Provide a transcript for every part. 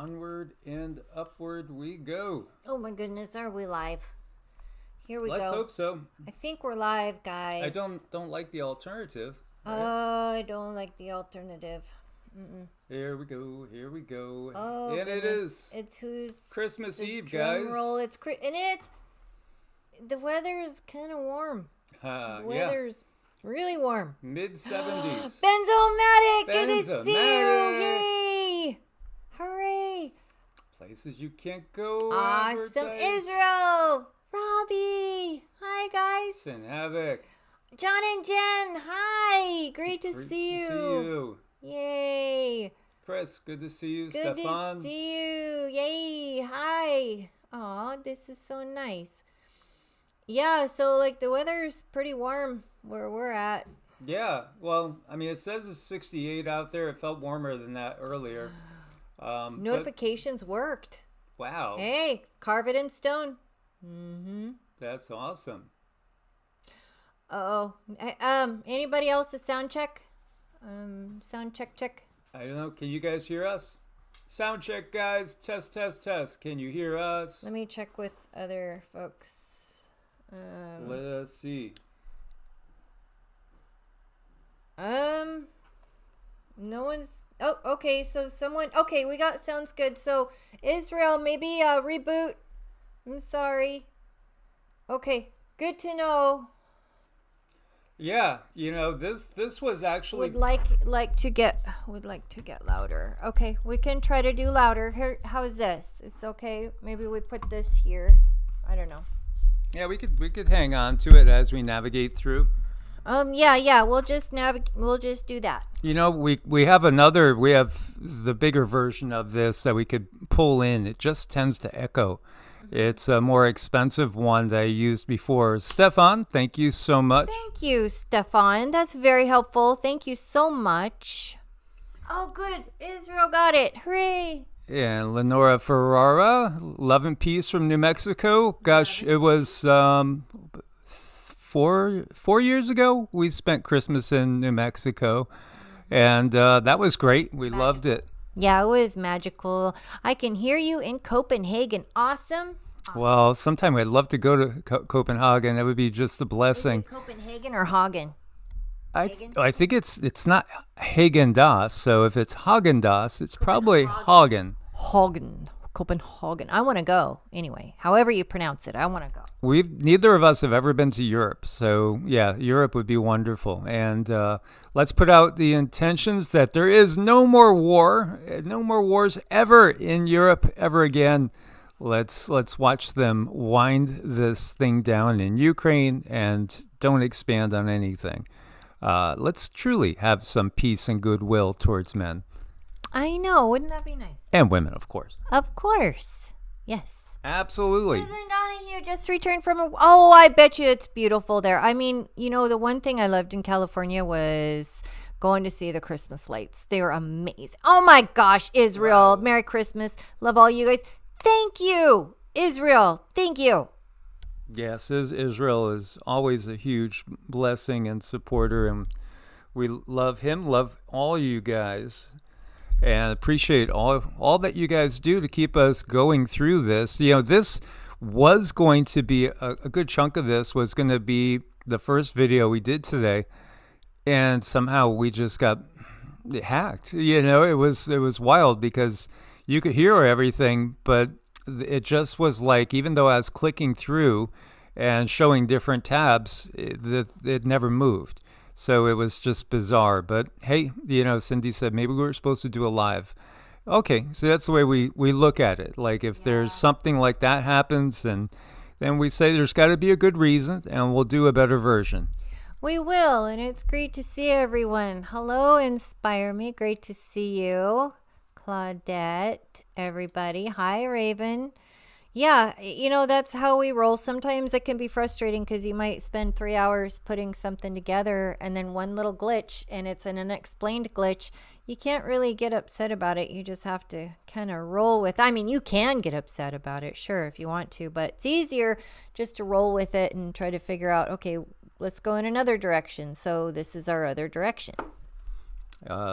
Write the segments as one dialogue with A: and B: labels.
A: Onward and upward we go.
B: Oh my goodness, are we live? Here we
A: Let's
B: go.
A: hope so.
B: I think we're live, guys.
A: I don't like the alternative.
B: Right? I don't like the alternative.
A: Here we go. Here we go.
B: Oh,
A: and
B: goodness.
A: it is.
B: It's who's
A: Christmas Eve,
B: drum
A: guys.
B: roll. It's and it's the weather's kind of warm. The weather's really warm.
A: Mid 70s.
B: Benzomatic. Good to see you. Yay! Hooray!
A: Places you can't go.
B: Awesome, Israel. Robbie. Hi, guys.
A: Sin Havoc.
B: John and Jen. Hi. Great to see you. Yay.
A: Chris, good to see you.
B: Good
A: Stefan.
B: to see you. Yay. Hi. Aw, this is so nice. Yeah, so like the weather's pretty warm where we're at.
A: Yeah, well, I mean, it says it's 68 out there. It felt warmer than that earlier.
B: Notifications worked.
A: Wow.
B: Hey, carve it in stone.
A: That's awesome.
B: Uh-oh. Anybody else a sound check? Sound check.
A: I don't know. Can you guys hear us? Sound check, guys. Test, test, test. Can you hear us?
B: Let me check with other folks.
A: Let's see.
B: No one's. Oh, okay. So someone. Okay, we got. Sounds good. So Israel, maybe reboot. I'm sorry. Okay, good to know.
A: Yeah, you know, this was actually
B: Would like to get louder. Okay, we can try to do louder. Here, how's this? It's okay. Maybe we put this here. I don't know.
A: Yeah, we could hang on to it as we navigate through.
B: Yeah. We'll just do that.
A: You know, we have the bigger version of this that we could pull in. It just tends to echo. It's a more expensive one that I used before. Stefan, thank you so much.
B: Thank you, Stefan. That's very helpful. Thank you so much. Oh, good. Israel got it. Hooray.
A: And Lenora Ferrara, Love and Peace from New Mexico. Gosh, it was 4 years ago we spent Christmas in New Mexico. And that was great. We loved it.
B: Yeah, it was magical. I can hear you in Copenhagen. Awesome.
A: Well, sometime I'd love to go to Copenhagen. That would be just a blessing.
B: Is it Copenhagen or Hagen?
A: I think it's not Hagen-Dazs. So if it's Hagen-Dazs, it's probably Hagen.
B: Copenhagen. I want to go anyway. However you pronounce it, I want to go.
A: Neither of us have ever been to Europe, so yeah, Europe would be wonderful. And let's put out the intentions that there is no more war, no more wars ever in Europe ever again. Let's watch them wind this thing down in Ukraine and don't expand on anything. Let's truly have some peace and goodwill towards men.
B: I know. Wouldn't that be nice?
A: And women, of course.
B: Of course. Yes.
A: Absolutely.
B: Susan Donahue just returned from oh, I bet you it's beautiful there. I mean, you know, the one thing I loved in California was going to see the Christmas lights. They were amazing. Oh my gosh, Israel. Wow. Merry Christmas. Love all you guys. Thank you, Israel. Thank you.
A: Yes, Israel is always a huge blessing and supporter, and we love him, love all you guys. And appreciate all that you guys do to keep us going through this. You know, this was going to be a good chunk of this was going to be the first video we did today, and somehow we just got hacked. You know, it was wild because you could hear everything, but it just was like, even though I was clicking through and showing different tabs, it never moved. So it was just bizarre. But hey, you know, Cindy said maybe we were supposed to do a live. Okay, so that's the way we look at it. Like if there's something like that happens, and then we say there's got to be a good reason, and we'll do a better version.
B: We will, and it's great to see everyone. Hello, Inspire Me. Great to see you. Claudette, everybody. Hi, Raven. Yeah, you know, that's how we roll. Sometimes it can be frustrating because you might spend 3 hours putting something together and then one little glitch, and it's an unexplained glitch. You can't really get upset about it. You just have to kind of roll with. I mean, you can get upset about it, sure, if you want to, but it's easier just to roll with it and try to figure out, okay, let's go in another direction. So this is our other direction.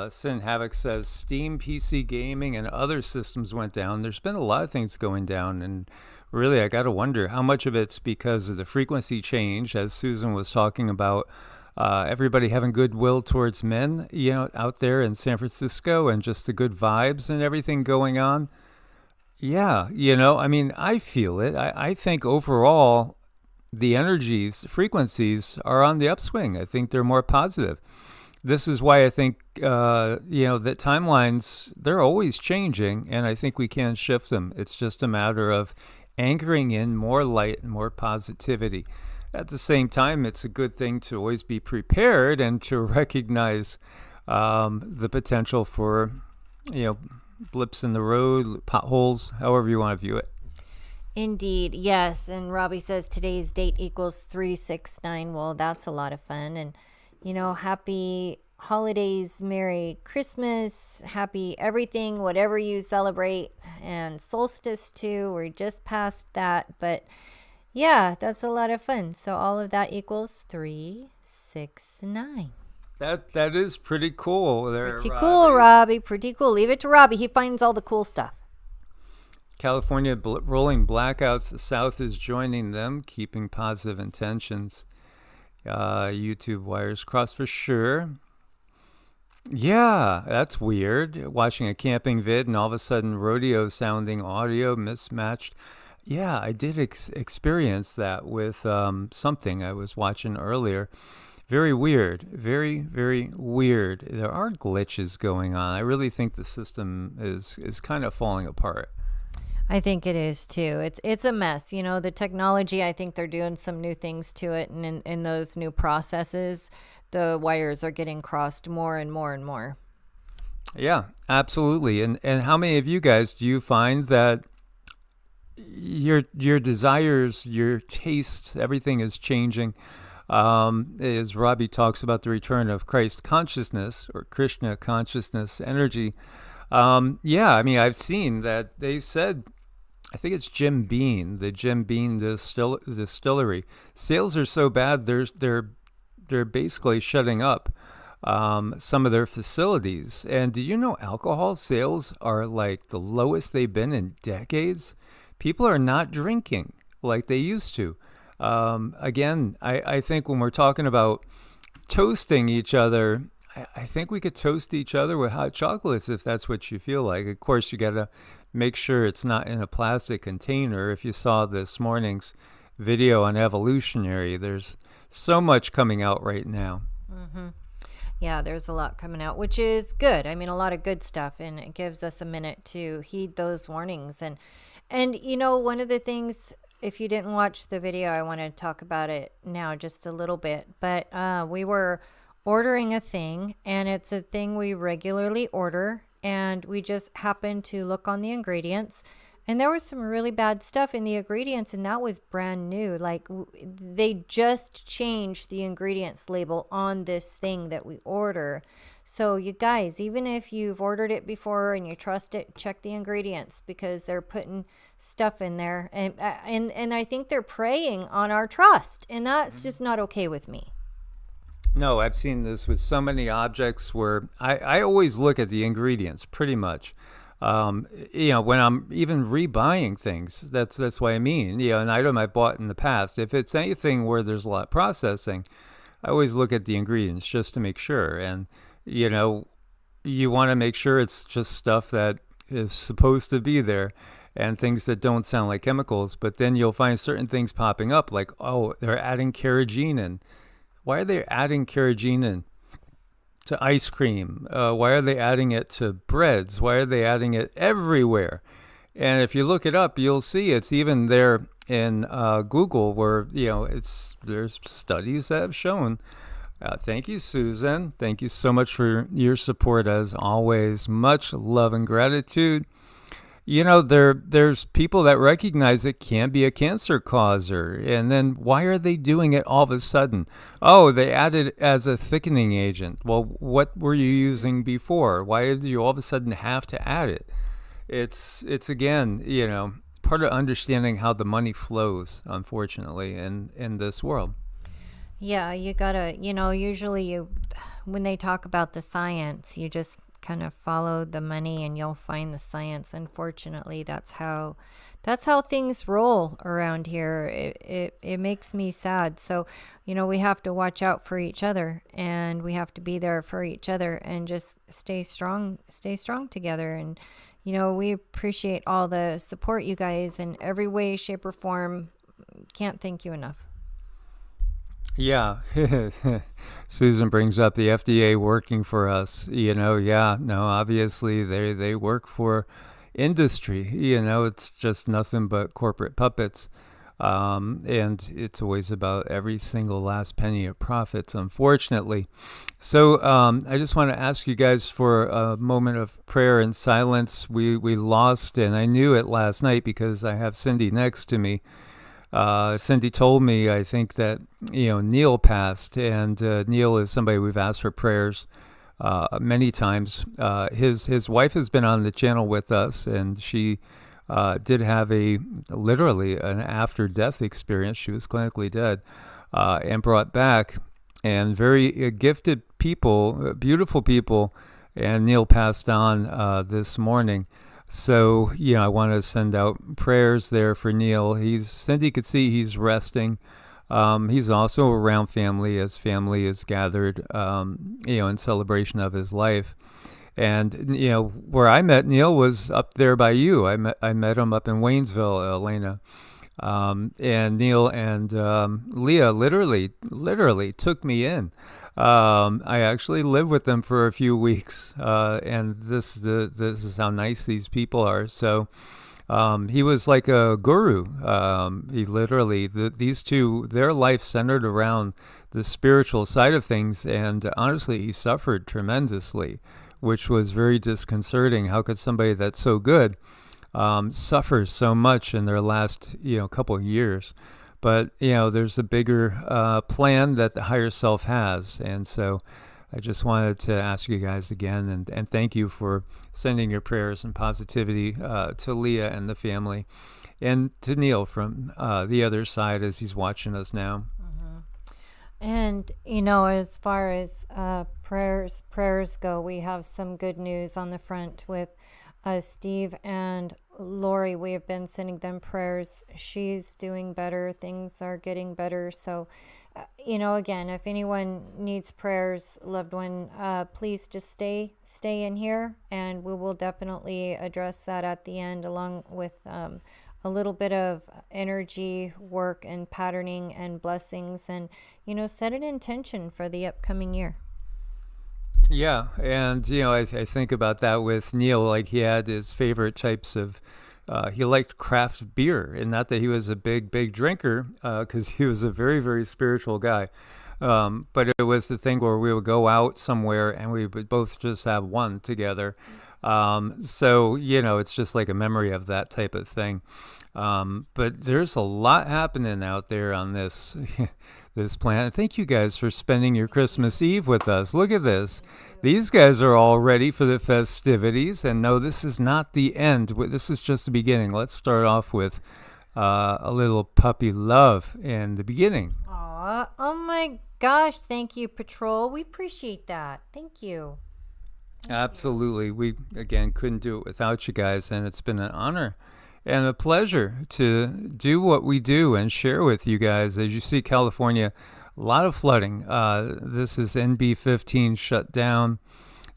A: Sin Havoc says Steam PC gaming and other systems went down. There's been a lot of things going down, and really, I got to wonder how much of it's because of the frequency change, as Susan was talking about. Everybody having goodwill towards men, out there in San Francisco, and just the good vibes and everything going on. Yeah, I mean, I feel it. I think overall, the energies, frequencies are on the upswing. I think they're more positive. This is why I think, that timelines, they're always changing, and I think we can shift them. It's just a matter of anchoring in more light and more positivity. At the same time, it's a good thing to always be prepared and to recognize the potential for, blips in the road, potholes, however you want to view it.
B: Indeed, yes. And Robbie says today's date equals 369. Well, that's a lot of fun. And, happy holidays, Merry Christmas, happy everything, whatever you celebrate. And solstice too. We're just past that. But yeah, that's a lot of fun. So all of that equals 369.
A: That is pretty cool there,
B: Pretty cool, Robbie. Pretty cool. Leave it to Robbie. He finds all the cool stuff.
A: California rolling blackouts. The South is joining them, keeping positive intentions. YouTube wires crossed for sure. Yeah, that's weird. Watching a camping vid and all of a sudden rodeo sounding audio mismatched. Yeah, I did experience that with something I was watching earlier. Very weird. Very, very weird. There are glitches going on. I really think the system is kind of falling apart.
B: I think it is too. It's a mess. The technology, I think they're doing some new things to it. And in those new processes, the wires are getting crossed more and more and more.
A: Yeah, absolutely. And how many of you guys do you find that your desires, your tastes, everything is changing? As Robbie talks about the return of Christ consciousness or Krishna consciousness energy. Yeah, I mean, I've seen that they said, I think it's Jim Beam, the Jim Beam distillery. Sales are so bad, they're basically shutting up some of their facilities. And do you know alcohol sales are like the lowest they've been in decades? People are not drinking like they used to. Again, I think when we're talking about toasting each other, I think we could toast each other with hot chocolates if that's what you feel like. Of course, you got to make sure it's not in a plastic container. If you saw this morning's video on evolutionary, there's so much coming out right now.
B: Mm-hmm. Yeah, there's a lot coming out, which is good. I mean, a lot of good stuff, and it gives us a minute to heed those warnings. And one of the things, if you didn't watch the video, I want to talk about it now just a little bit. But we were ordering a thing, and it's a thing we regularly order, and we just happened to look on the ingredients, and there was some really bad stuff in the ingredients, and that was brand new. Like, they just changed the ingredients label on this thing that we order. So you guys, even if you've ordered it before and you trust it, check the ingredients, because they're putting stuff in there, and I think they're preying on our trust, and that's just not okay with me.
A: No, I've seen this with so many objects where I always look at the ingredients pretty much. When I'm even rebuying things, that's what I mean. An item I've bought in the past, if it's anything where there's a lot of processing, I always look at the ingredients just to make sure. And, you want to make sure it's just stuff that is supposed to be there and things that don't sound like chemicals. But then you'll find certain things popping up like, oh, they're adding carrageenan. Why are they adding carrageenan to ice cream? Why are they adding it to breads? Why are they adding it everywhere? And if you look it up, you'll see it's even there in Google where, there's studies that have shown. Thank you, Susan. Thank you so much for your support as always. Much love and gratitude. There's people that recognize it can be a cancer causer. And then why are they doing it all of a sudden? Oh, they added it as a thickening agent. Well, what were you using before? Why did you all of a sudden have to add it? It's again, part of understanding how the money flows, unfortunately, in this world.
B: Yeah, you gotta, usually when they talk about the science, you just kind of follow the money and you'll find the science. Unfortunately, that's how things roll around here. It makes me sad. So, we have to watch out for each other, and we have to be there for each other, and just stay strong together. And, we appreciate all the support you guys in every way, shape, or form. Can't thank you enough.
A: Yeah. Susan brings up the FDA working for us. Yeah, no, obviously they work for industry. It's just nothing but corporate puppets. And it's always about every single last penny of profits, unfortunately. So I just want to ask you guys for a moment of prayer and silence. We lost, and I knew it last night because I have Cindy next to me. Cindy told me, I think, that Neil passed, and Neil is somebody we've asked for prayers many times. His wife has been on the channel with us, and she did have literally an after-death experience. She was clinically dead and brought back, and very gifted people, beautiful people, and Neil passed on this morning. So, I want to send out prayers there for Neil. Cindy could see he's resting. He's also around family as family is gathered, in celebration of his life. And, where I met Neil was up there by you. I met him up in Waynesville, Elena. And Neil and Leah literally took me in. I actually lived with them for a few weeks, and this is how nice these people are. So he was like a guru. He literally, these two, their life centered around the spiritual side of things, and honestly, he suffered tremendously, which was very disconcerting. How could somebody that's so good suffer so much in their last couple of years? But there's a bigger plan that the higher self has, and so I just wanted to ask you guys again, and thank you for sending your prayers and positivity to Leah and the family, and to Neil from the other side as he's watching us now.
B: And as far as prayers go, we have some good news on the front with Steve and Lori. We have been sending them prayers. She's doing better. Things are getting better. So, again, if anyone needs prayers, loved one, please just stay in here, and we will definitely address that at the end, along with a little bit of energy work and patterning and blessings, and set an intention for the upcoming year.
A: Yeah, and I think about that with Neil. Like, he had his favorite types of. He liked craft beer, and not that he was a big drinker, because he was a very, very spiritual guy. But it was the thing where we would go out somewhere and we would both just have one together. So it's just like a memory of that type of thing. But there's a lot happening out there on this this planet. Thank you guys for spending your Christmas Eve with us. Look at this. These guys are all ready for the festivities. And no, this is not the end. This is just the beginning. Let's start off with a little puppy love in the beginning.
B: Aw, oh my gosh. Thank you, Patrol. We appreciate that. Thank you.
A: Absolutely. We, again, couldn't do it without you guys. And it's been an honor and a pleasure to do what we do and share with you guys. As you see, California, a lot of flooding. This is NB15 shut down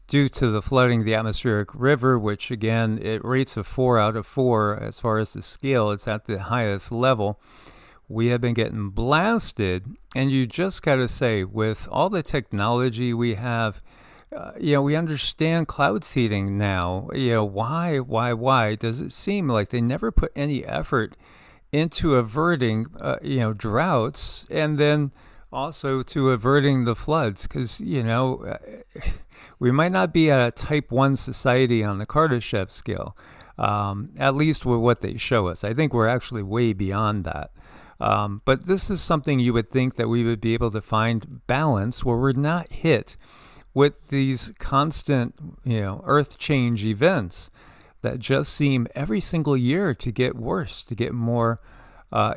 A: due to the flooding of the atmospheric river, which again, it rates a 4 out of 4 as far as the scale. It's at the highest level. We have been getting blasted, and you just got to say, with all the technology we have, we understand cloud seeding now. Why does it seem like they never put any effort into averting, droughts, and then also to averting the floods? Because, we might not be at a type 1 society on the Kardashev scale, at least with what they show us. I think we're actually way beyond that. But this is something you would think that we would be able to find balance where we're not hit with these constant, earth change events that just seem every single year to get worse, to get more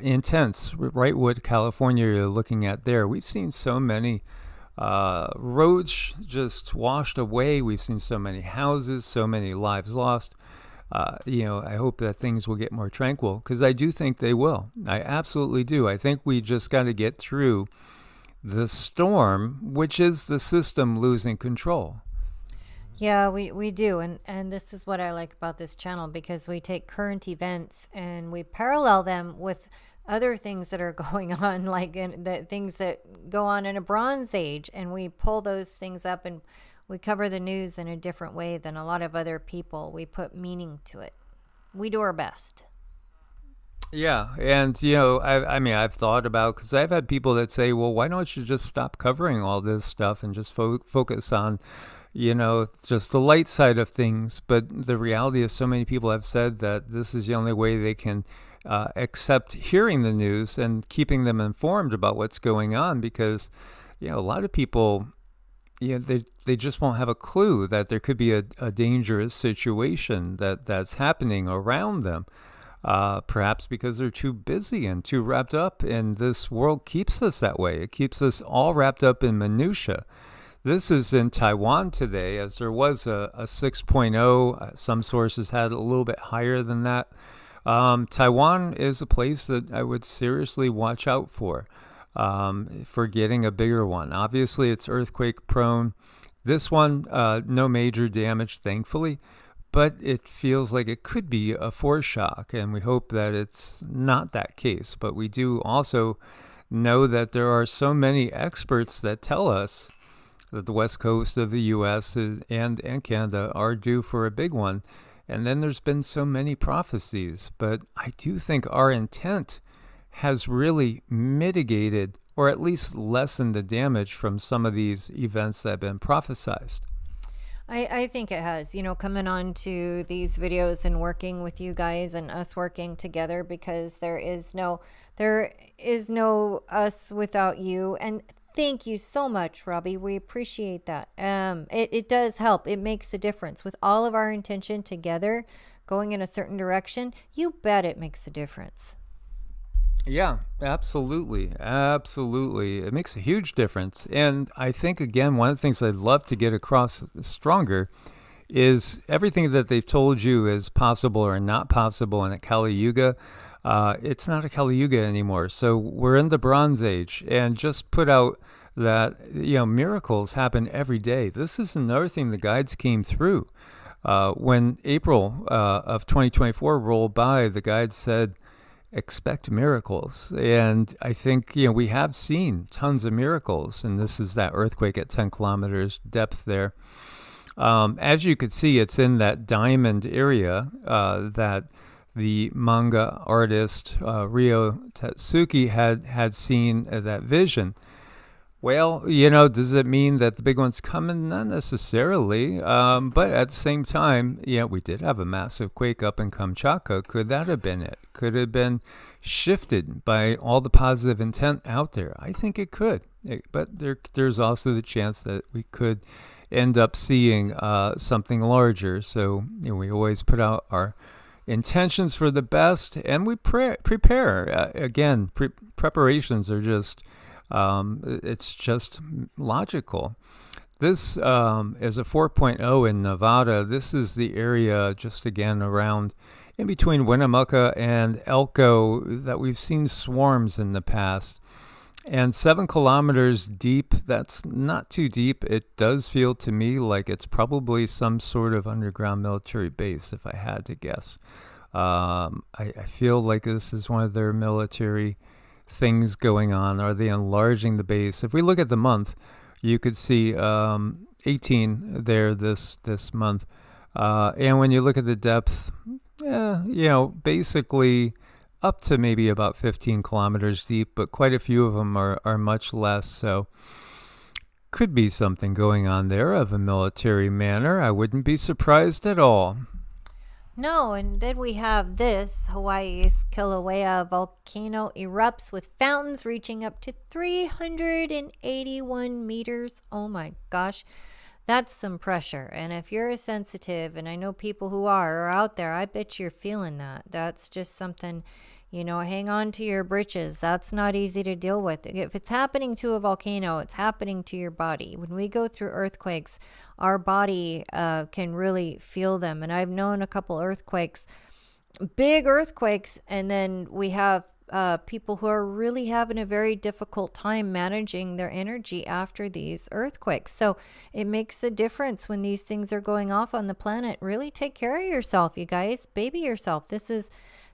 A: intense. Wrightwood, California, you're looking at there. We've seen so many roads just washed away. We've seen so many houses, so many lives lost. I hope that things will get more tranquil, because I do think they will. I absolutely do. I think we just got to get through the storm, which is the system losing control.
B: Yeah, we do. And this is what I like about this channel, because we take current events and we parallel them with other things that are going on, like the things that go on in a Bronze Age. And we pull those things up and we cover the news in a different way than a lot of other people. We put meaning to it. We do our best.
A: Yeah, and I mean, I've thought about, because I've had people that say, well, why don't you just stop covering all this stuff and just focus on, just the light side of things. But the reality is, so many people have said that this is the only way they can accept hearing the news and keeping them informed about what's going on, because a lot of people, they just won't have a clue that there could be a dangerous situation that's happening around them. Perhaps because they're too busy and too wrapped up, and this world keeps us that way. It keeps us all wrapped up in minutia. This is in Taiwan today, as there was a 6.0. Some sources had a little bit higher than that. Taiwan is a place that I would seriously watch out for getting a bigger one. Obviously, it's earthquake prone. This one, no major damage, thankfully, but it feels like it could be a foreshock, and we hope that it's not that case. But we do also know that there are so many experts that tell us that the west coast of the U.S. and Canada are due for a big one. And then there's been so many prophecies. But I do think our intent has really mitigated, or at least lessened, the damage from some of these events that have been prophesized.
B: I think it has, coming on to these videos and working with you guys and us working together, because there is no us without you. And thank you so much, Robbie. We appreciate that. It does help. It makes a difference with all of our intention together going in a certain direction. You bet it makes a difference.
A: Yeah, absolutely. Absolutely. It makes a huge difference. And I think, again, one of the things I'd love to get across stronger is everything that they've told you is possible or not possible in a Kali Yuga. It's not a Kali Yuga anymore. So we're in the Bronze Age, and just put out that, miracles happen every day. This is another thing the guides came through. When April of 2024 rolled by, the guides said, expect miracles. And I think, we have seen tons of miracles. And this is that earthquake at 10 kilometers depth there. As you could see, it's in that diamond area that the manga artist Ryo Tatsuki had seen that vision. Well, does it mean that the big one's coming? Not necessarily. But at the same time, we did have a massive quake up in Kamchatka. Could that have been it? Could it have been shifted by all the positive intent out there? I think it could. But there's also the chance that we could end up seeing something larger. So we always put out our intentions for the best, and we prepare. Again, preparations are just... it's just logical. This is a 4.0 in Nevada. This is the area just again around in between Winnemucca and Elko that we've seen swarms in the past. And 7 kilometers deep, that's not too deep. It does feel to me like it's probably some sort of underground military base, if I had to guess. I feel like this is one of their military things going on. Are they enlarging the base? If we look at the month, you could see 18 there this month, and when you look at the depth, basically up to maybe about 15 kilometers deep, but quite a few of them are much less. So could be something going on there of a military manner. I wouldn't be surprised at all.
B: No, and then we have this. Hawaii's Kilauea volcano erupts with fountains reaching up to 381 meters. Oh my gosh, that's some pressure. And if you're a sensitive, and I know people who are out there, I bet you're feeling that. That's just something, Hang on to your britches. That's not easy to deal with. If it's happening to a volcano, it's happening to your body. When we go through earthquakes, our body can really feel them. And I've known a couple earthquakes, big earthquakes, and then we have people who are really having a very difficult time managing their energy after these earthquakes. So it makes a difference when these things are going off on the planet. Really take care of yourself, you guys. Baby yourself. This is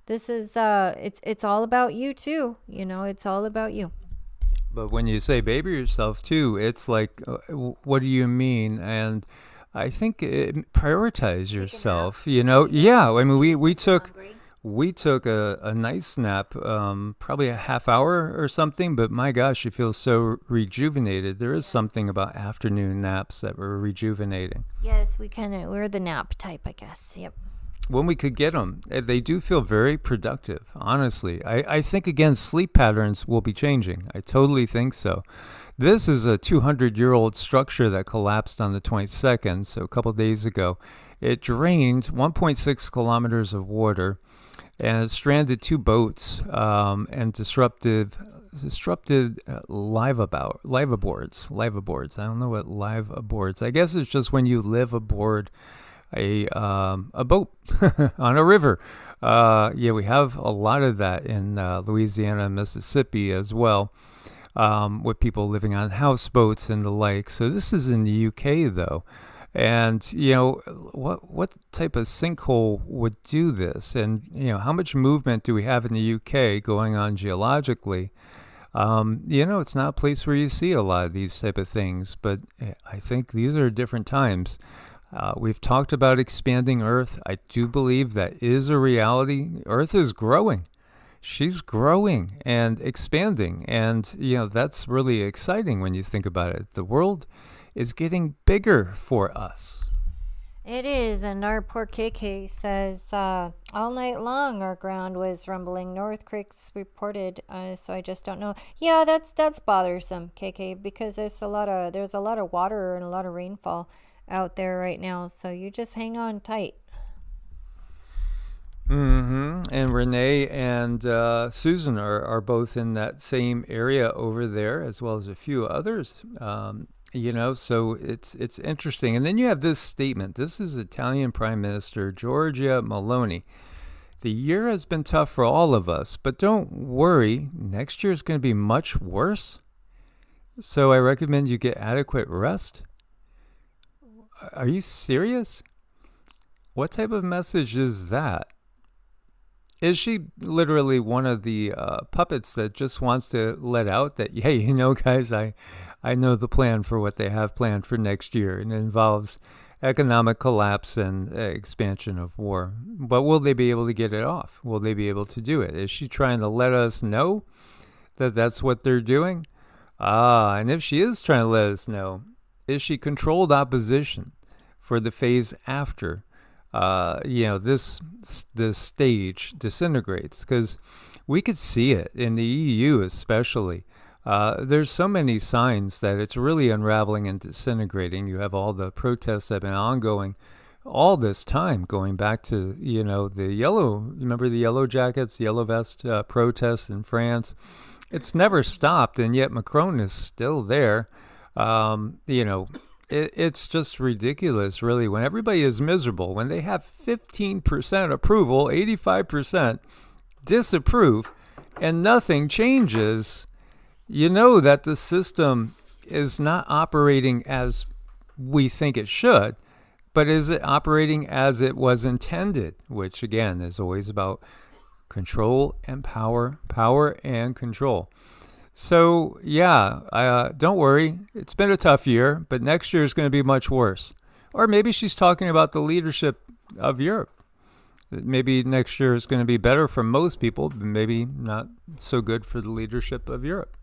B: it's all about you too. It's all about you.
A: But when you say baby yourself too, it's like, what do you mean? And I think prioritize yourself. Yeah. I mean, we took a nice nap, probably a half hour or something. But my gosh, you feel so rejuvenated. There is something about afternoon naps that were rejuvenating.
B: Yes, we're the nap type, I guess. Yep.
A: When we could get them, they do feel very productive, honestly. I think, again, sleep patterns will be changing. I totally think so. This is a 200-year-old structure that collapsed on the 22nd, so a couple days ago. It drained 1.6 kilometers of water and it stranded 2 boats and disrupted liveaboards. I don't know what liveaboards. I guess it's just when you live aboard a boat on a river. We have a lot of that in Louisiana and Mississippi as well, with people living on houseboats and the like. So this is in the UK though. And, what type of sinkhole would do this? And, how much movement do we have in the UK going on geologically? It's not a place where you see a lot of these type of things, but I think these are different times. We've talked about expanding Earth. I do believe that is a reality. Earth is growing. She's growing and expanding. And, that's really exciting when you think about it. The world is getting bigger for us.
B: It is. And our poor KK says, all night long our ground was rumbling. Earthquakes reported. So I just don't know. Yeah, that's bothersome, KK, because there's a lot of water and a lot of rainfall out there right now, so you just hang on tight.
A: And Renee and Susan are both in that same area over there, as well as a few others. So it's interesting. And then you have this statement. This is Italian Prime Minister Giorgia Meloni. The year has been tough for all of us, but don't worry, next year is going to be much worse. So I recommend you get adequate rest. Are you serious? What type of message is that? Is she literally one of the puppets that just wants to let out that, hey, guys, I know the plan for what they have planned for next year, and it involves economic collapse and expansion of war. But will they be able to get it off? Will they be able to do it? Is she trying to let us know that that's what they're doing? And if she is trying to let us know, is she controlled opposition for the phase after this stage disintegrates? Because we could see it in the EU especially. There's so many signs that it's really unraveling and disintegrating. You have all the protests that have been ongoing all this time, going back to, remember the yellow jackets, yellow vest protests in France? It's never stopped, and yet Macron is still there. It's just ridiculous, really, when everybody is miserable, when they have 15% approval, 85% disapprove, and nothing changes. That the system is not operating as we think it should, but is it operating as it was intended, which, again, is always about control and power and control. So, don't worry. It's been a tough year, but next year is going to be much worse. Or maybe she's talking about the leadership of Europe. Maybe next year is going to be better for most people, but maybe not so good for the leadership of Europe.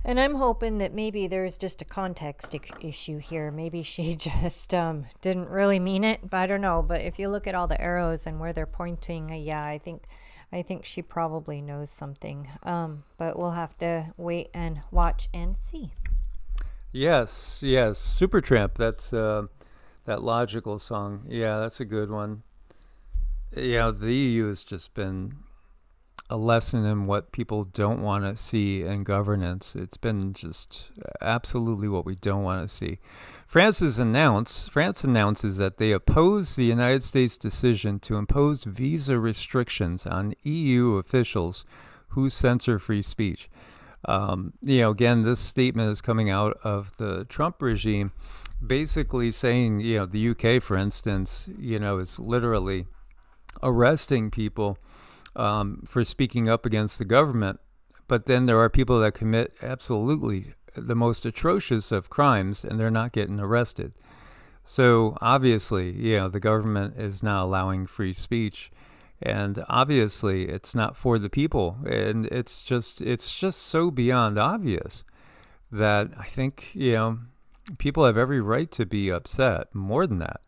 B: And I'm hoping that maybe there's just a context issue here. Maybe she just didn't really mean it, but I don't know. But if you look at all the arrows and where they're pointing, I think she probably knows something. But we'll have to wait and watch and see.
A: Yes. Supertramp, that's that Logical song. Yeah, that's a good one. The EU has just been a lesson in what people don't want to see in governance. It's been just absolutely what we don't want to see. France announces that they oppose the United States decision to impose visa restrictions on EU officials who censor free speech. Again, this statement is coming out of the Trump regime, basically saying, the UK, for instance, is literally arresting people for speaking up against the government. But then there are people that commit absolutely the most atrocious of crimes, and they're not getting arrested. So obviously, the government is not allowing free speech. And obviously, it's not for the people. And it's just so beyond obvious that I think, people have every right to be upset. More than that,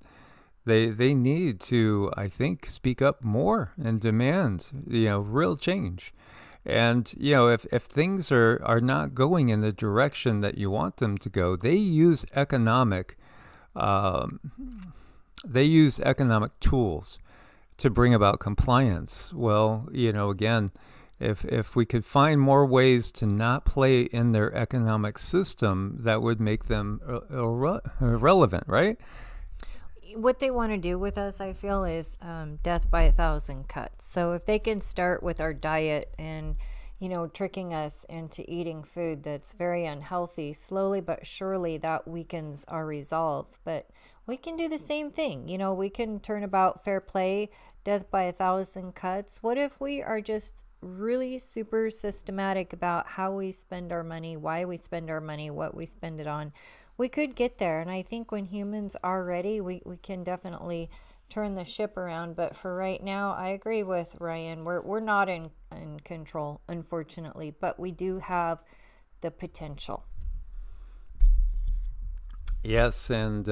A: they need to, I think, speak up more and demand, real change. And, if things are not going in the direction that you want them to go, they use economic tools to bring about compliance. Well, again, if we could find more ways to not play in their economic system, that would make them irrelevant, right?
B: What they want to do with us, I feel, is death by 1,000 cuts. So if they can start with our diet and, tricking us into eating food that's very unhealthy, slowly but surely that weakens our resolve. But we can do the same thing. We can turn about fair play, death by 1,000 cuts. What if we are just really super systematic about how we spend our money, why we spend our money, what we spend it on? We could get there. And I think when humans are ready, we can definitely turn the ship around. But for right now, I agree with Ryan. We're not in control, unfortunately, but we do have the potential.
A: Yes, and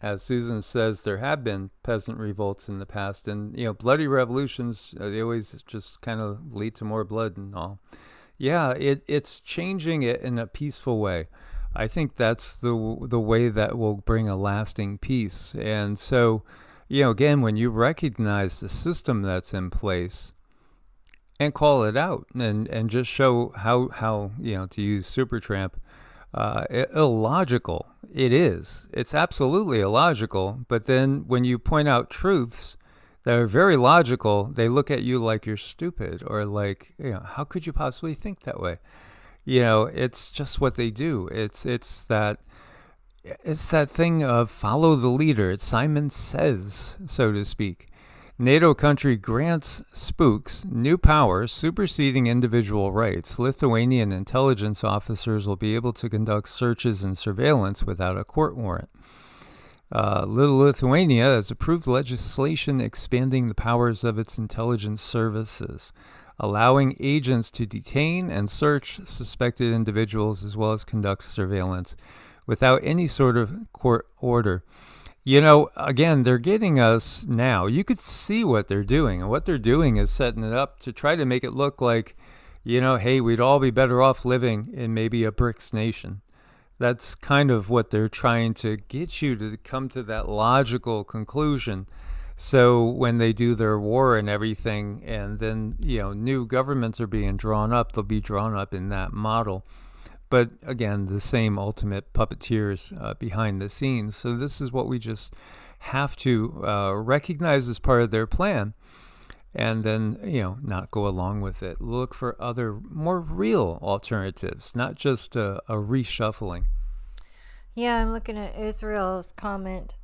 A: as Susan says, there have been peasant revolts in the past, and bloody revolutions. They always just kind of lead to more blood and all. Yeah, it's changing it in a peaceful way. I think that's the way that will bring a lasting peace. And so, again, when you recognize the system that's in place and call it out and just show how to use Supertramp, illogical it is. It's absolutely illogical. But then when you point out truths that are very logical, they look at you like you're stupid or like, how could you possibly think that way? It's just what they do. It's that thing of follow the leader. It's Simon Says, so to speak. NATO country grants spooks new power, superseding individual rights. Lithuanian intelligence officers will be able to conduct searches and surveillance without a court warrant. Little Lithuania has approved legislation expanding the powers of its intelligence services, allowing agents to detain and search suspected individuals as well as conduct surveillance without any sort of court order. Again, they're getting us now. You could see what they're doing, and what they're doing is setting it up to try to make it look like, hey, we'd all be better off living in maybe a BRICS nation. That's kind of what they're trying to get you to come to that logical conclusion. So when they do their war and everything, and then, new governments are being drawn up, they'll be drawn up in that model. But again, the same ultimate puppeteers behind the scenes. So this is what we just have to recognize as part of their plan, and then, not go along with it. Look for other more real alternatives, not just a reshuffling.
B: Yeah, I'm looking at Israel's comment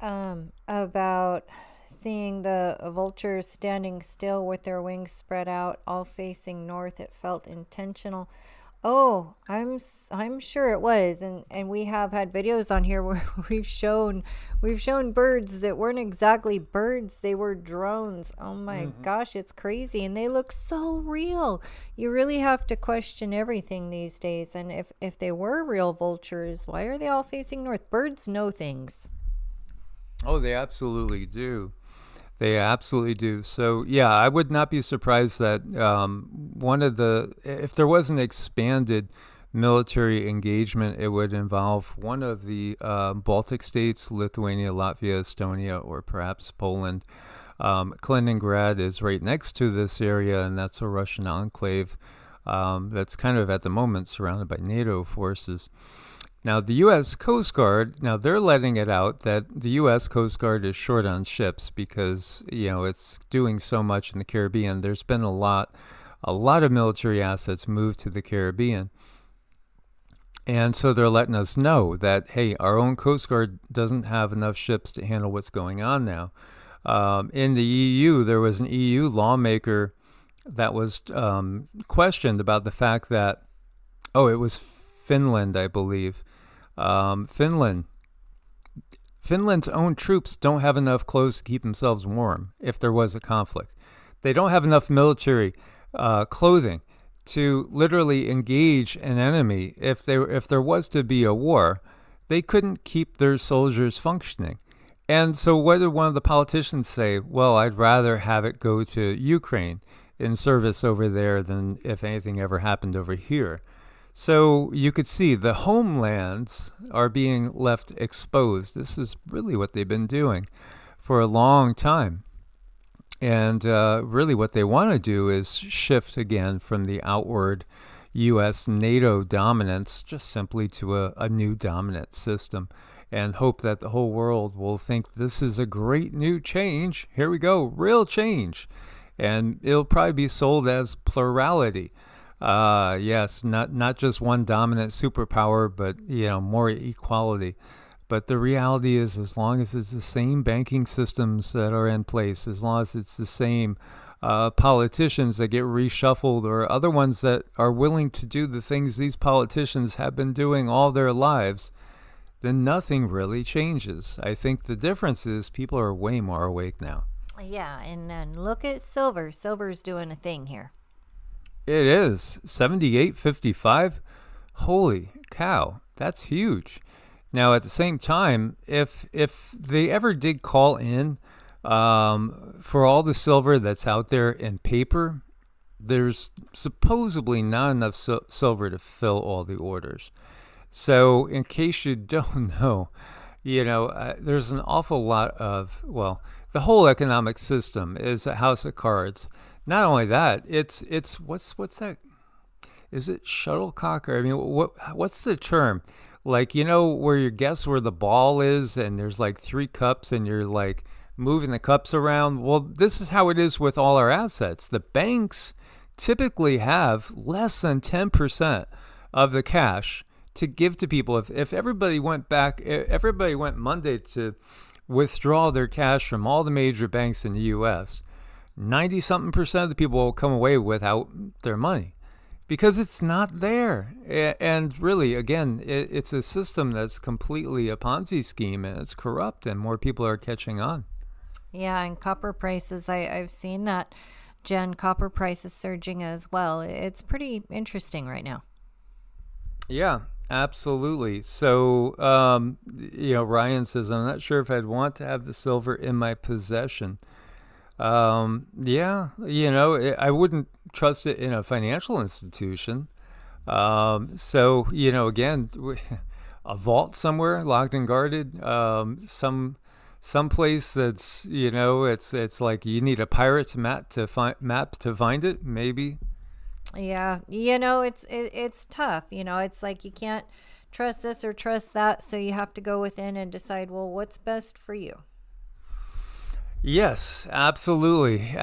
B: about seeing the vultures standing still with their wings spread out, all facing north. It felt intentional. Oh, I'm sure it was, and we have had videos on here where we've shown birds that weren't exactly birds, they were drones. Oh my gosh, it's crazy, and they look so real. You really have to question everything these days. And if they were real vultures, why are they all facing north? Birds know things.
A: Oh, they absolutely do. They absolutely do. So, yeah, I would not be surprised that if there was an expanded military engagement, it would involve one of the Baltic states, Lithuania, Latvia, Estonia, or perhaps Poland. Kaliningrad is right next to this area, and that's a Russian enclave that's kind of at the moment surrounded by NATO forces. Now, the U.S. Coast Guard, now they're letting it out that the U.S. Coast Guard is short on ships because, it's doing so much in the Caribbean. There's been a lot of military assets moved to the Caribbean. And so they're letting us know that, hey, our own Coast Guard doesn't have enough ships to handle what's going on now. In the EU, there was an EU lawmaker that was questioned about the fact that, it was Finland, I believe. Finland's own troops don't have enough clothes to keep themselves warm if there was a conflict. They don't have enough military clothing to literally engage an enemy. If there was to be a war, they couldn't keep their soldiers functioning. And so what did one of the politicians say? Well, I'd rather have it go to Ukraine in service over there than if anything ever happened over here. So you could see the homelands are being left exposed. This is really what they've been doing for a long time. And really what they want to do is shift again from the outward U.S. NATO dominance just simply to a new dominant system, and hope that the whole world will think this is a great new change. Here we go, real change. And it'll probably be sold as plurality. Yes, not just one dominant superpower, but more equality. But the reality is, as long as it's the same banking systems that are in place, as long as it's the same politicians that get reshuffled, or other ones that are willing to do the things these politicians have been doing all their lives, then nothing really changes. I think the difference is people are way more awake now.
B: Yeah, and then look at silver. Silver's doing a thing here.
A: It is 78.55. Holy cow, that's huge. Now, at the same time, if they ever did call in for all the silver that's out there in paper, there's supposedly not enough silver to fill all the orders. So, in case you don't know, there's an awful lot of, the whole economic system is a house of cards. Not only that, it's what's that? Is it shuttlecock? Or what's the term? Like, where you guess where the ball is, and there's like 3 cups, and you're like moving the cups around. Well, this is how it is with all our assets. The banks typically have less than 10% of the cash to give to people. If everybody went Monday to withdraw their cash from all the major banks in the U.S., 90-something% of the people will come away without their money because it's not there. And really, again, it's a system that's completely a Ponzi scheme, and it's corrupt, and more people are catching on.
B: Yeah, and copper prices, I've seen that, Jen, copper prices surging as well. It's pretty interesting right now.
A: Yeah, absolutely. So, Ryan says, I'm not sure if I'd want to have the silver in my possession. I wouldn't trust it in a financial institution. So, again, a vault somewhere locked and guarded, some place that's, it's like you need a pirate map to find it, maybe.
B: Yeah, it's tough. It's like you can't trust this or trust that, so you have to go within and decide, well, what's best for you?
A: Yes, absolutely.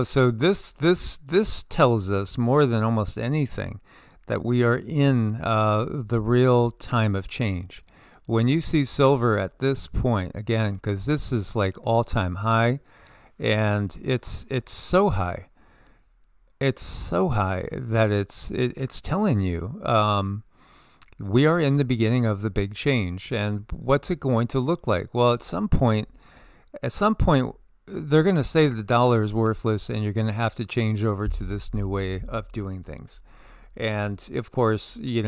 A: So this tells us more than almost anything that we are in the real time of change. When you see silver at this point, again, because this is like all-time high, and it's so high. It's so high that it's telling you we are in the beginning of the big change. And what's it going to look like? Well, at some point, they're going to say the dollar is worthless, and you're going to have to change over to this new way of doing things. And of course, we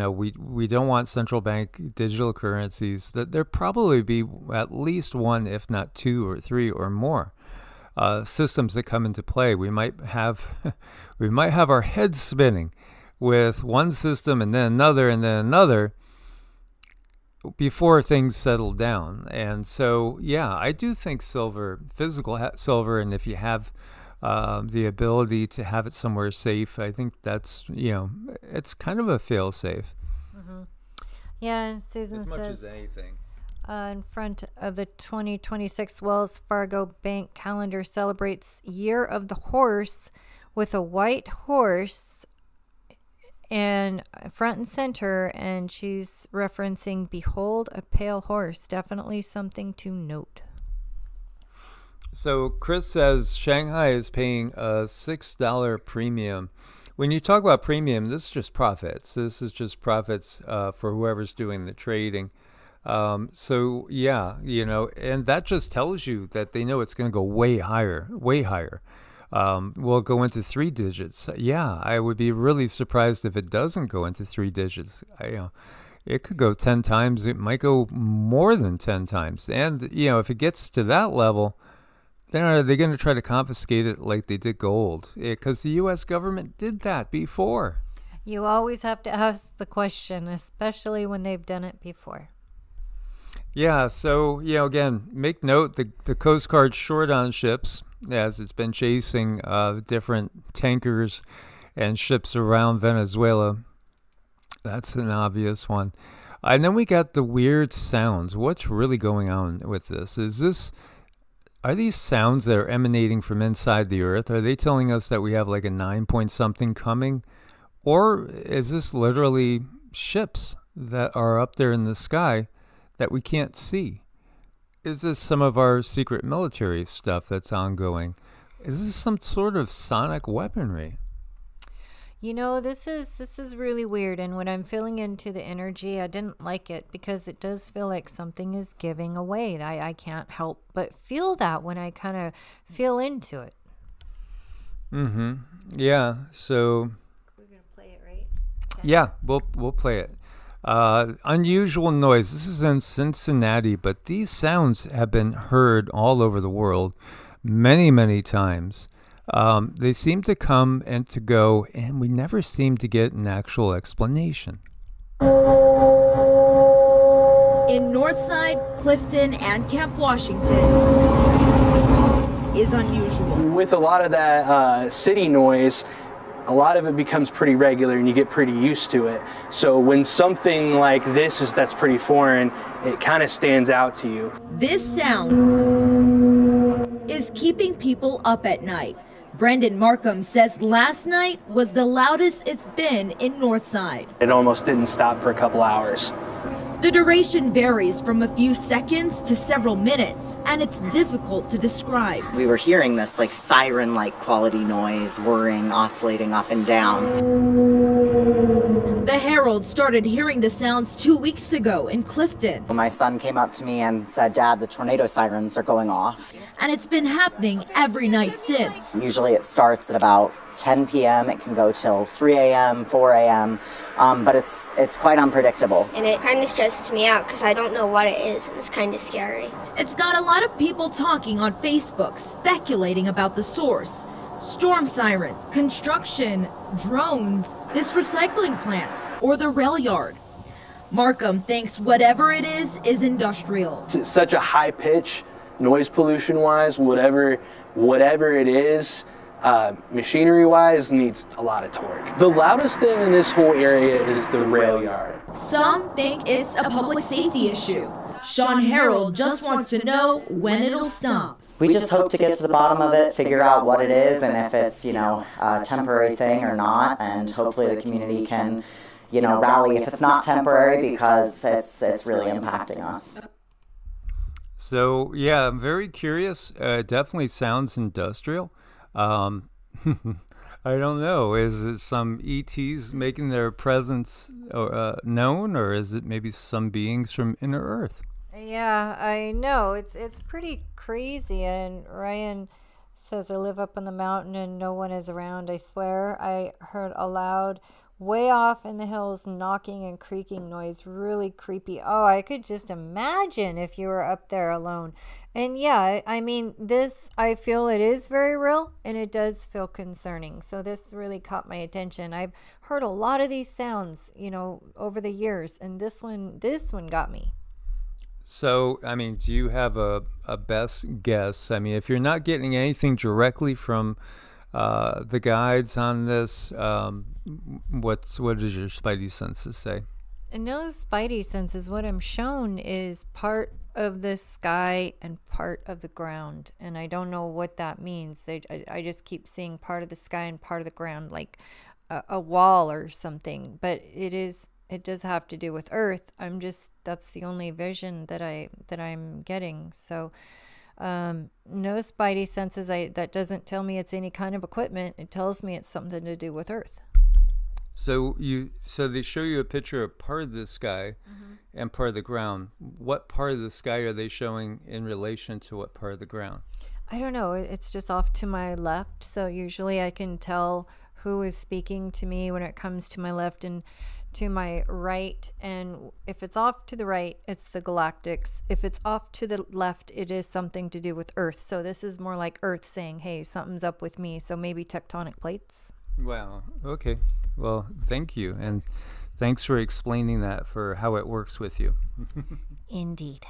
A: don't want central bank digital currencies. That there probably be at least one, if not 2 or 3 or more systems that come into play. We might have our heads spinning with one system and then another before things settle down. And so, yeah, I do think silver, physical silver, and if you have the ability to have it somewhere safe, I think that's, it's kind of a fail-safe.
B: Mm-hmm. Yeah, and Susan
A: as much
B: says,
A: as anything.
B: In front of the 2026 Wells Fargo Bank calendar celebrates Year of the Horse with a white horse and front and center, and she's referencing "Behold a Pale Horse." Definitely something to note.
A: So Chris says Shanghai is paying a $6 premium. When you talk about premium, this is just profits. This is just profits for whoever's doing the trading. So yeah, and that just tells you that they know it's going to go way higher, way higher. We'll go into 3 digits. Yeah, I would be really surprised if it doesn't go into 3 digits. It could go 10 times. It might go more than 10 times. And, if it gets to that level, then are they going to try to confiscate it like they did gold? Because the U.S. government did that before.
B: You always have to ask the question, especially when they've done it before.
A: Yeah, so, again, make note, the Coast Guard's short on ships, as it's been chasing different tankers and ships around Venezuela. That's an obvious one. And then we got the weird sounds. What's really going on with this? Are these sounds that are emanating from inside the earth? Are they telling us that we have like a 9-point something coming? Or is this literally ships that are up there in the sky that we can't see? Is this some of our secret military stuff that's ongoing? Is this some sort of sonic weaponry?
B: This is really weird, and when I'm feeling into the energy, I didn't like it because it does feel like something is giving away. I can't help but feel that when I kind of feel into it.
A: Mm-hmm. Yeah, so...
B: We're going to play it, right? Okay.
A: Yeah, we'll play it. Unusual noise. This is in Cincinnati, but these sounds have been heard all over the world many, many times. They seem to come and to go, and we never seem to get an actual explanation.
C: In Northside, Clifton, and Camp Washington is unusual.
D: With a lot of that city noise, a lot of it becomes pretty regular and you get pretty used to it. So when something like this that's pretty foreign, it kind of stands out to you.
C: This sound is keeping people up at night. Brendan Markham says last night was the loudest it's been in Northside.
D: It almost didn't stop for a couple hours.
C: The duration varies from a few seconds to several minutes, and it's difficult to describe.
E: We were hearing this like siren-like quality noise, whirring, oscillating up and down.
C: The Herald started hearing the sounds 2 weeks ago in Clifton.
E: My son came up to me and said, "Dad, the tornado sirens are going off."
C: And it's been happening every night since.
E: Usually it starts at about 10 p.m. It can go till 3 a.m., 4 a.m., but it's quite unpredictable.
F: And it kind of stresses me out because I don't know what it is, and it's kind of scary.
C: It's got a lot of people talking on Facebook, speculating about the source. Storm sirens, construction, drones, this recycling plant, or the rail yard. Markham thinks whatever it is industrial.
D: It's such a high pitch, noise pollution wise, whatever it is, machinery wise, needs a lot of torque. The loudest thing in this whole area is the rail yard.
C: Some think it's a public safety issue. Sean Harold just wants to know when it'll stop.
E: We just hope to get to the bottom of it, figure out what it is, and if it's, a temporary thing or not, and hopefully the community can, rally if it's not temporary, because it's really impacting us.
A: So, yeah, I'm very curious. It definitely sounds industrial. I don't know. Is it some ETs making their presence known, or is it maybe some beings from inner Earth?
B: Yeah, I know. It's pretty crazy. And Ryan says, I live up on the mountain and no one is around. I swear I heard a loud way off in the hills, knocking and creaking noise, really creepy. Oh, I could just imagine if you were up there alone. And yeah, I mean, this, I feel it is very real, and it does feel concerning. So this really caught my attention. I've heard a lot of these sounds, over the years, and this one got me.
A: So, I mean, do you have a best guess? I mean, if you're not getting anything directly from the guides on this, what does your spidey senses say?
B: And no spidey senses. What I'm shown is part of the sky and part of the ground, and I don't know what that means. I just keep seeing part of the sky and part of the ground, like a wall or something. But it does have to do with Earth. That's the only vision that I'm getting. So no spidey senses. That doesn't tell me it's any kind of equipment. It tells me it's something to do with Earth.
A: So they show you a picture of part of the sky and part of the ground. What part of the sky are they showing in relation to what part of the ground?
B: I don't know. It's just off to my left. So usually I can tell who is speaking to me when it comes to my left and to my right. And if it's off to the right, it's the galactics. If it's off to the left, it is something to do with Earth. So this is more like Earth saying, hey, something's up with me. So maybe tectonic plates.
A: Wow. Okay. Well, thank you. And thanks for explaining that for how it works with you.
B: Indeed.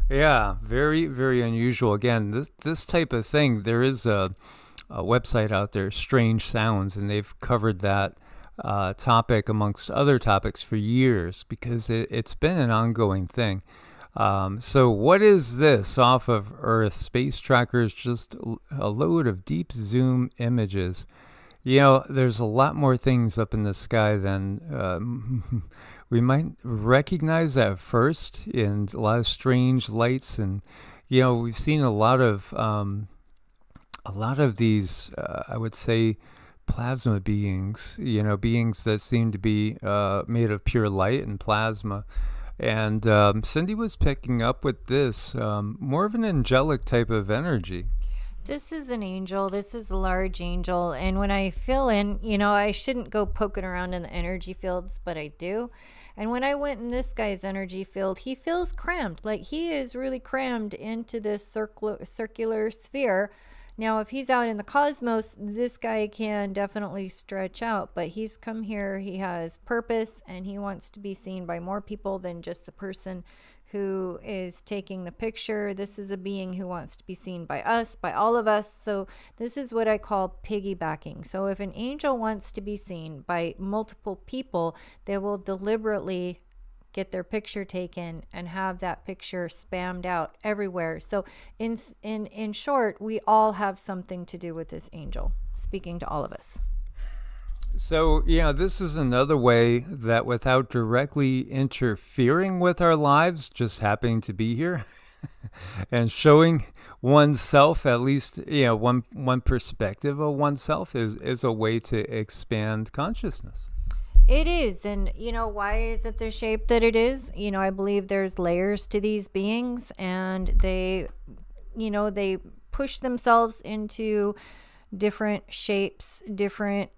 A: Yeah, very, very unusual. Again, this type of thing, there is a website out there, Strange Sounds, and they've covered that topic amongst other topics for years because it's been an ongoing thing. So what is this off of Earth? Space trackers, just a load of deep zoom images. There's a lot more things up in the sky than we might recognize at first, and a lot of strange lights. And we've seen a lot of these, I would say, plasma beings. Beings that seem to be made of pure light and plasma. And Cindy was picking up with this more of an angelic type of energy.
B: This is an angel. This is a large angel. And when I fill in, I shouldn't go poking around in the energy fields, but I do. And when I went in this guy's energy field, he feels crammed. Like he is really crammed into this circular sphere. Now, if he's out in the cosmos, this guy can definitely stretch out. But he's come here. He has purpose, and he wants to be seen by more people than just the person who is taking the picture. This is a being who wants to be seen by us, by all of us. So this is what I call piggybacking. So if an angel wants to be seen by multiple people, they will deliberately get their picture taken and have that picture spammed out everywhere. So in short, we all have something to do with this angel speaking to all of us.
A: So, this is another way that without directly interfering with our lives, just happening to be here and showing oneself, at least, one perspective of oneself is a way to expand consciousness.
B: It is. And, why is it the shape that it is? I believe there's layers to these beings, and they push themselves into different shapes, different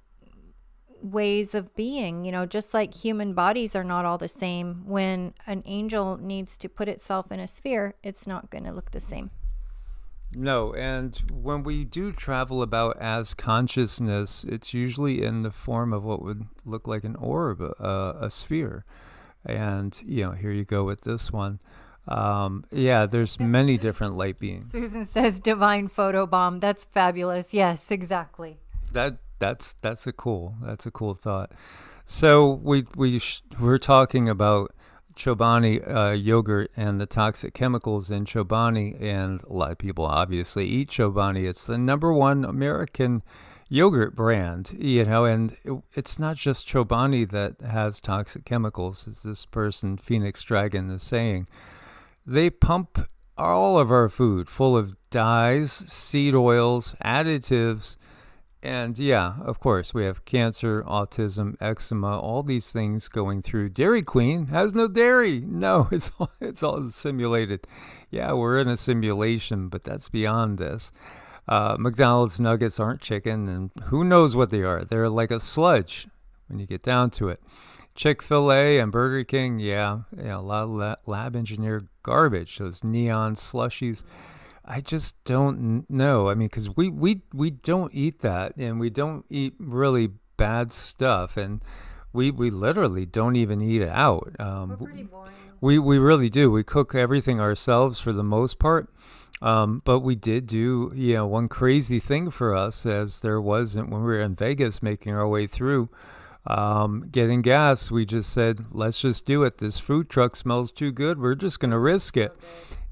B: ways of being, just like human bodies are not all the same. When an angel needs to put itself in a sphere, it's not going to look the same.
A: No, and when we do travel about as consciousness, it's usually in the form of what would look like an orb, a sphere. And, here you go with this one. There's many different light beings.
B: Susan says divine photobomb. That's fabulous. Yes, exactly.
A: That's a cool thought. So we're talking about Chobani yogurt and the toxic chemicals in Chobani, and a lot of people obviously eat Chobani. It's the #1 American yogurt brand, and it's not just Chobani that has toxic chemicals, as this person, Phoenix Dragon, is saying. They pump all of our food full of dyes, seed oils, additives. And of course, we have cancer, autism, eczema, all these things going through. Dairy Queen has no dairy. No, it's all simulated. Yeah, we're in a simulation, but that's beyond this. McDonald's nuggets aren't chicken, and who knows what they are. They're like a sludge when you get down to it. Chick-fil-A and Burger King, yeah, a lot of lab engineered garbage, those neon slushies. I just don't know. I mean, because we don't eat that, and we don't eat really bad stuff, and we literally don't even eat it out.
B: We're pretty boring.
A: We really do. We cook everything ourselves for the most part. But we did do, one crazy thing for us, as there wasn't when we were in Vegas making our way through, getting gas. We just said, let's just do it. This food truck smells too good. We're just going to risk it.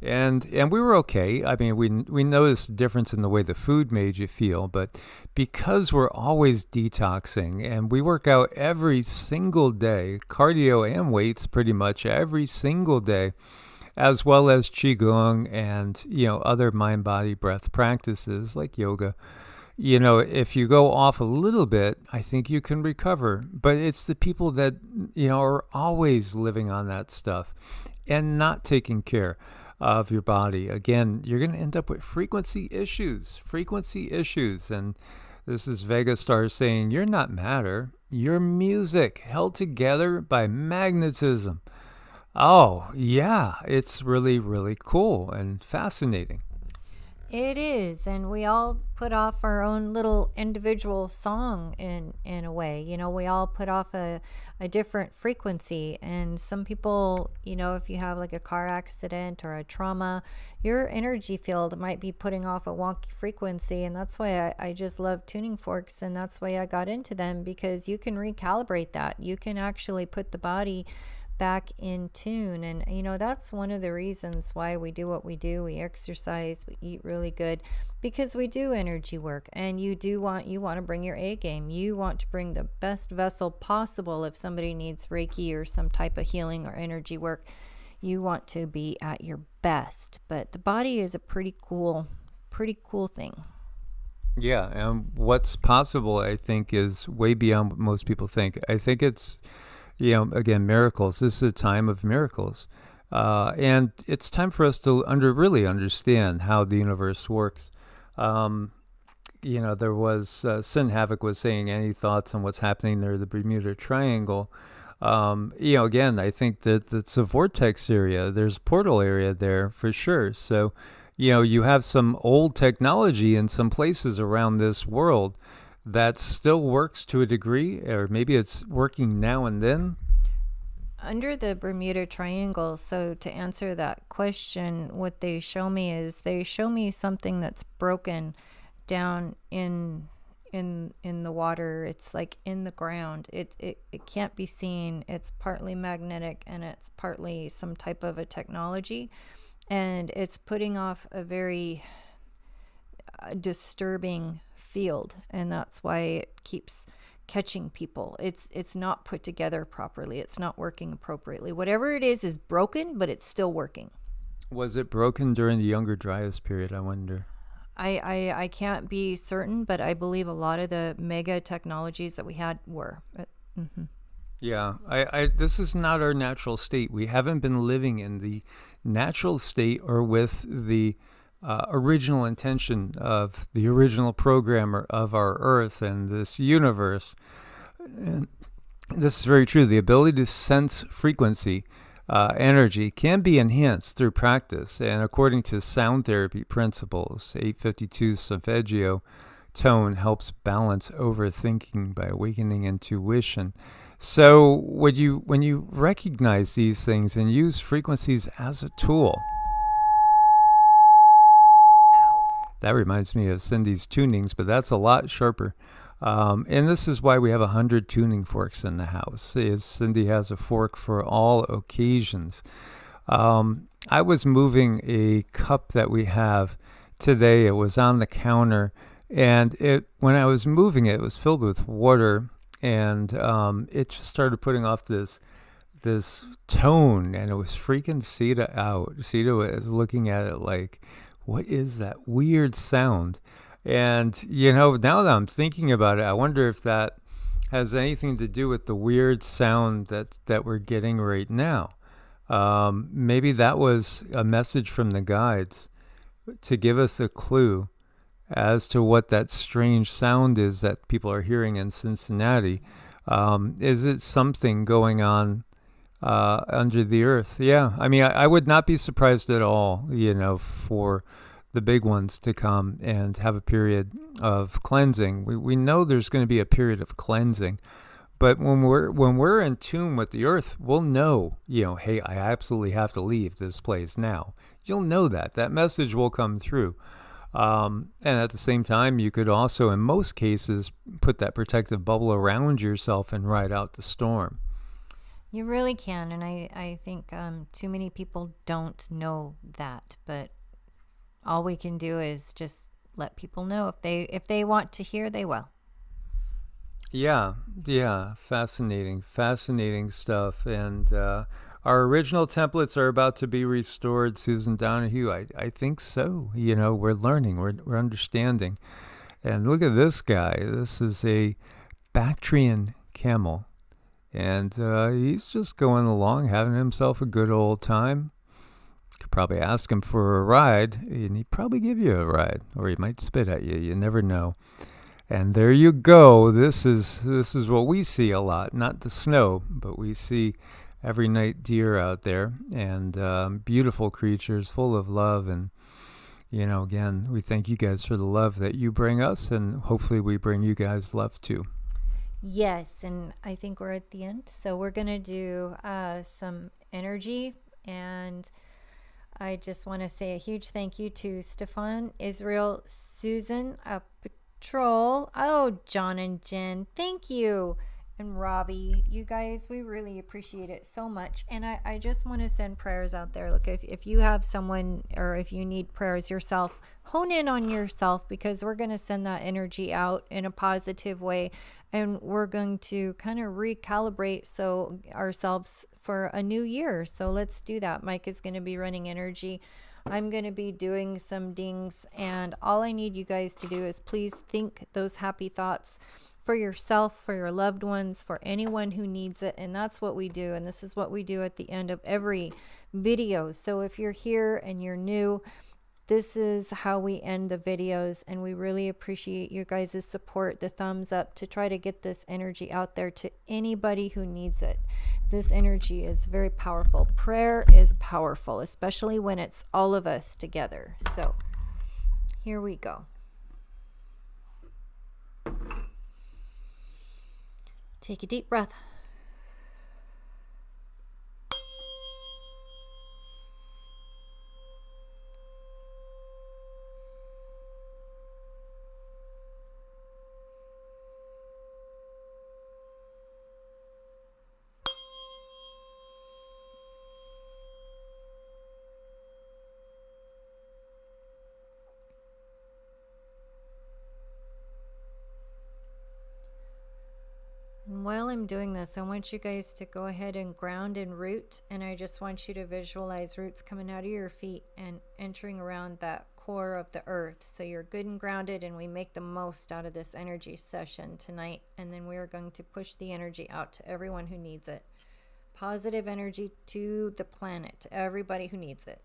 A: And we were okay. I mean, we noticed a difference in the way the food made you feel, but because we're always detoxing and we work out every single day, cardio and weights pretty much every single day, as well as Qigong and, other mind-body breath practices like yoga. If you go off a little bit, I think you can recover. But it's the people that, are always living on that stuff and not taking care of your body. Again, you're going to end up with frequency issues. And this is Vega Star saying, you're not matter. You're music held together by magnetism. Oh, yeah, it's really, really cool and fascinating.
B: It is, and we all put off our own little individual song in a way. We all put off a different frequency, and some people, if you have like a car accident or a trauma, your energy field might be putting off a wonky frequency, and that's why I just love tuning forks, and that's why I got into them, because you can recalibrate that. You can actually put the body back in tune, and that's one of the reasons why we do what we do. We exercise, we eat really good, because we do energy work, and you want to bring your A game. You want to bring the best vessel possible. If somebody needs Reiki or some type of healing or energy work, you want to be at your best. But the body is a pretty cool thing.
A: Yeah, and what's possible, I think, is way beyond what most people think. I think it's again, miracles. This is a time of miracles. And it's time for us to really understand how the universe works. There was, Sin Havoc was saying, any thoughts on what's happening there, the Bermuda Triangle? Again, I think that it's a vortex area. There's a portal area there for sure. So, you have some old technology in some places around this world that still works to a degree, or maybe it's working now and then.
B: Under the Bermuda Triangle, so to answer that question, what they show me is something that's broken down in the water. It's like in the ground. It can't be seen. It's partly magnetic, and it's partly some type of a technology, and it's putting off a very disturbing field, and that's why it keeps catching people. It's not put together properly. It's not working appropriately. Whatever it is broken, but it's still working.
A: Was it broken during the Younger Dryas period, I wonder?
B: I can't be certain, but I believe a lot of the mega technologies that we had were. Mm-hmm.
A: Yeah, I this is not our natural state. We haven't been living in the natural state or with the original intention of the original programmer of our Earth and this universe. And this is very true. The ability to sense frequency, energy, can be enhanced through practice. And according to sound therapy principles, 852 solfeggio tone helps balance overthinking by awakening intuition. So when you recognize these things and use frequencies as a tool, that reminds me of Cindy's tunings, but that's a lot sharper. And this is why we have 100 tuning forks in the house. Cindy has a fork for all occasions. I was moving a cup that we have today. It was on the counter, and when I was moving it, it was filled with water, and it just started putting off this tone, and it was freaking Sita out. Sita was looking at it like, what is that weird sound? And, now that I'm thinking about it, I wonder if that has anything to do with the weird sound that we're getting right now. Maybe that was a message from the guides to give us a clue as to what that strange sound is that people are hearing in Cincinnati. Is it something going on under the earth? Yeah, I mean, I would not be surprised at all, for the big ones to come and have a period of cleansing. We know there's going to be a period of cleansing, but when we're in tune with the earth, we'll know, hey, I absolutely have to leave this place now. You'll know that message will come through. And at the same time, you could also, in most cases, put that protective bubble around yourself and ride out the storm.
B: You really can, and I think too many people don't know that, but all we can do is just let people know. If they want to hear, they will.
A: Yeah, fascinating stuff. And our original templates are about to be restored, Susan Donahue. I think so. We're learning, we're understanding. And look at this guy. This is a Bactrian camel. And he's just going along, having himself a good old time. Could probably ask him for a ride, and he'd probably give you a ride, or he might spit at you. You never know. And there you go. This is what we see a lot. Not the snow, but we see every night deer out there, and beautiful creatures full of love. And again, we thank you guys for the love that you bring us, and hopefully we bring you guys love too.
B: Yes, and I think we're at the end. So we're going to do some energy, and I just want to say a huge thank you to Stefan, Israel, Susan, Patrol, John and Jen, thank you, and Robbie. You guys, we really appreciate it so much. And I just want to send prayers out there. Look, if you have someone, or if you need prayers yourself, hone in on yourself, because we're going to send that energy out in a positive way, and we're going to kind of recalibrate ourselves for a new year. So let's do that. Mike is going to be running energy. I'm going to be doing some dings, and all I need you guys to do is please think those happy thoughts for yourself, for your loved ones, for anyone who needs it. And that's what we do. And this is what we do at the end of every video. So if you're here and you're new, this is how we end the videos, and we really appreciate your guys' support, the thumbs up, to try to get this energy out there to anybody who needs it. This energy is very powerful. Prayer is powerful, especially when it's all of us together. So here we go. Take a deep breath. And while I'm doing this, I want you guys to go ahead and ground and root. And I just want you to visualize roots coming out of your feet and entering around that core of the earth. So you're good and grounded, and we make the most out of this energy session tonight. And then we are going to push the energy out to everyone who needs it. Positive energy to the planet, to everybody who needs it.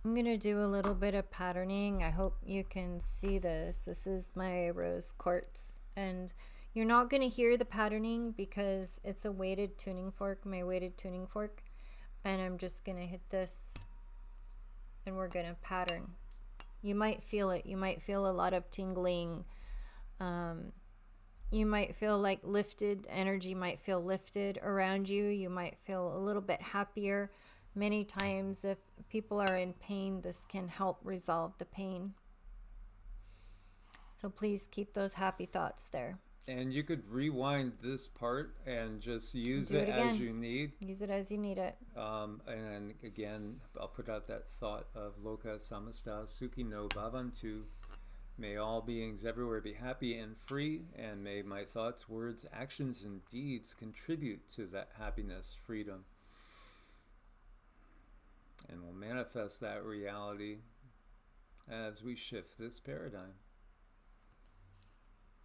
B: I'm going to do a little bit of patterning. I hope you can see this. This is my rose quartz, and you're not going to hear the patterning because it's a weighted tuning fork, my weighted tuning fork, and I'm just going to hit this, and we're going to pattern. You might feel it. You might feel a lot of tingling. You might feel like lifted. Energy might feel lifted around you. You might feel a little bit happier. Many times, if people are in pain, this can help resolve the pain. So please keep those happy thoughts there.
A: And you could rewind this part and just use it as you need.
B: Use it as you need it.
A: And again, I'll put out that thought of Loka Samasta Sukhi no Bhavantu. May all beings everywhere be happy and free, and may my thoughts, words, actions, and deeds contribute to that happiness, freedom. And we'll manifest manifest that reality as we shift this paradigm.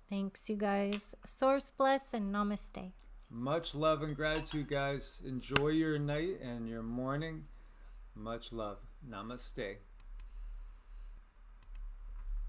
B: Thanks, you guys. Source bless and namaste.
A: Much love and gratitude, guys. Enjoy your night and your morning. Much love. Namaste.